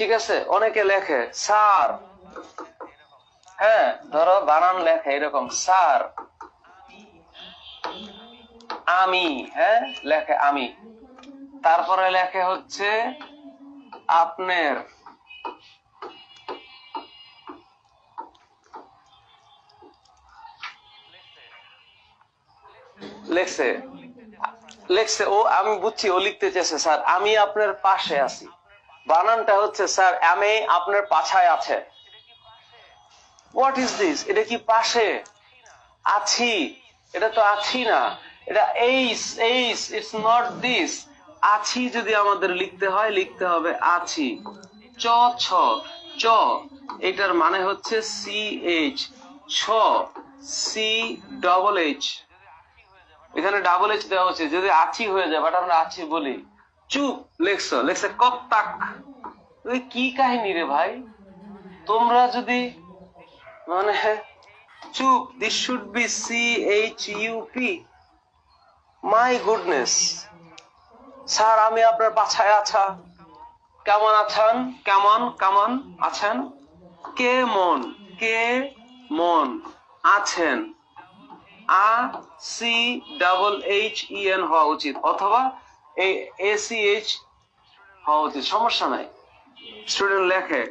ঠিক আছে, অনেকে লেখে স্যার, হ্যাঁ ধরো বানান লেখে এরকম স্যার, আমি, হ্যাঁ লেখে আমি, তারপরে লেখে হচ্ছে আপনার, লেখছে লেখছে ও, আমি বুঝছি ও লিখতে চেয়েছে স্যার আমি আপনার পাশে আছি, বানানটা হচ্ছে স্যার আমি আপনার পাছায় আছে। What is this? এটা কি পাশে আছি? এটা তো আছি না, এটা এইস, এইস, ইটস নট দিস। আছি যদি আমাদের লিখতে হয় লিখতে হবে আছি। চ ছ চ, এটার মানে হচ্ছে সি এইচ, ছ সি ডবল এইচ, এখানে ডাবল এইচ দেওয়া হচ্ছে, যদি আছি হয়ে যায় বাট আমরা আছি বলি। চুপ, লেখছো লেখছে কত্তাক। কি কাহিনী রে ভাই, তোমরা যদি মানে চুপ, this should be C H U P. My goodness, sir আমি আপনার পাছায় আছা, কেমন আছেন, কেমন কেমন আছেন, কে মন, কে মন আছেন, আ C double H E N হওয়া উচিত, অথবা এই এ সি এইচ হওয়া উচিত, সমস্যা নাই। স্টুডেন্ট লেখে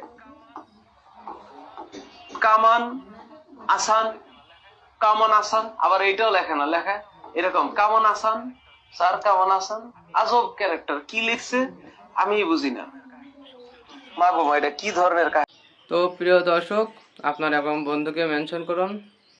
কামান আসান, কামন আসান, আবার এইটাও লেখে না, লেখে এরকম কামন আসান, স্যার কামন আসান। আজব ক্যারেক্টার, কি লিখছে আমি বুঝি না। মা বাবা এটা কি ধরনের কাহিনী। তো প্রিয় দর্শক, আপনার এবং বন্ধুকে মেনশন করুন।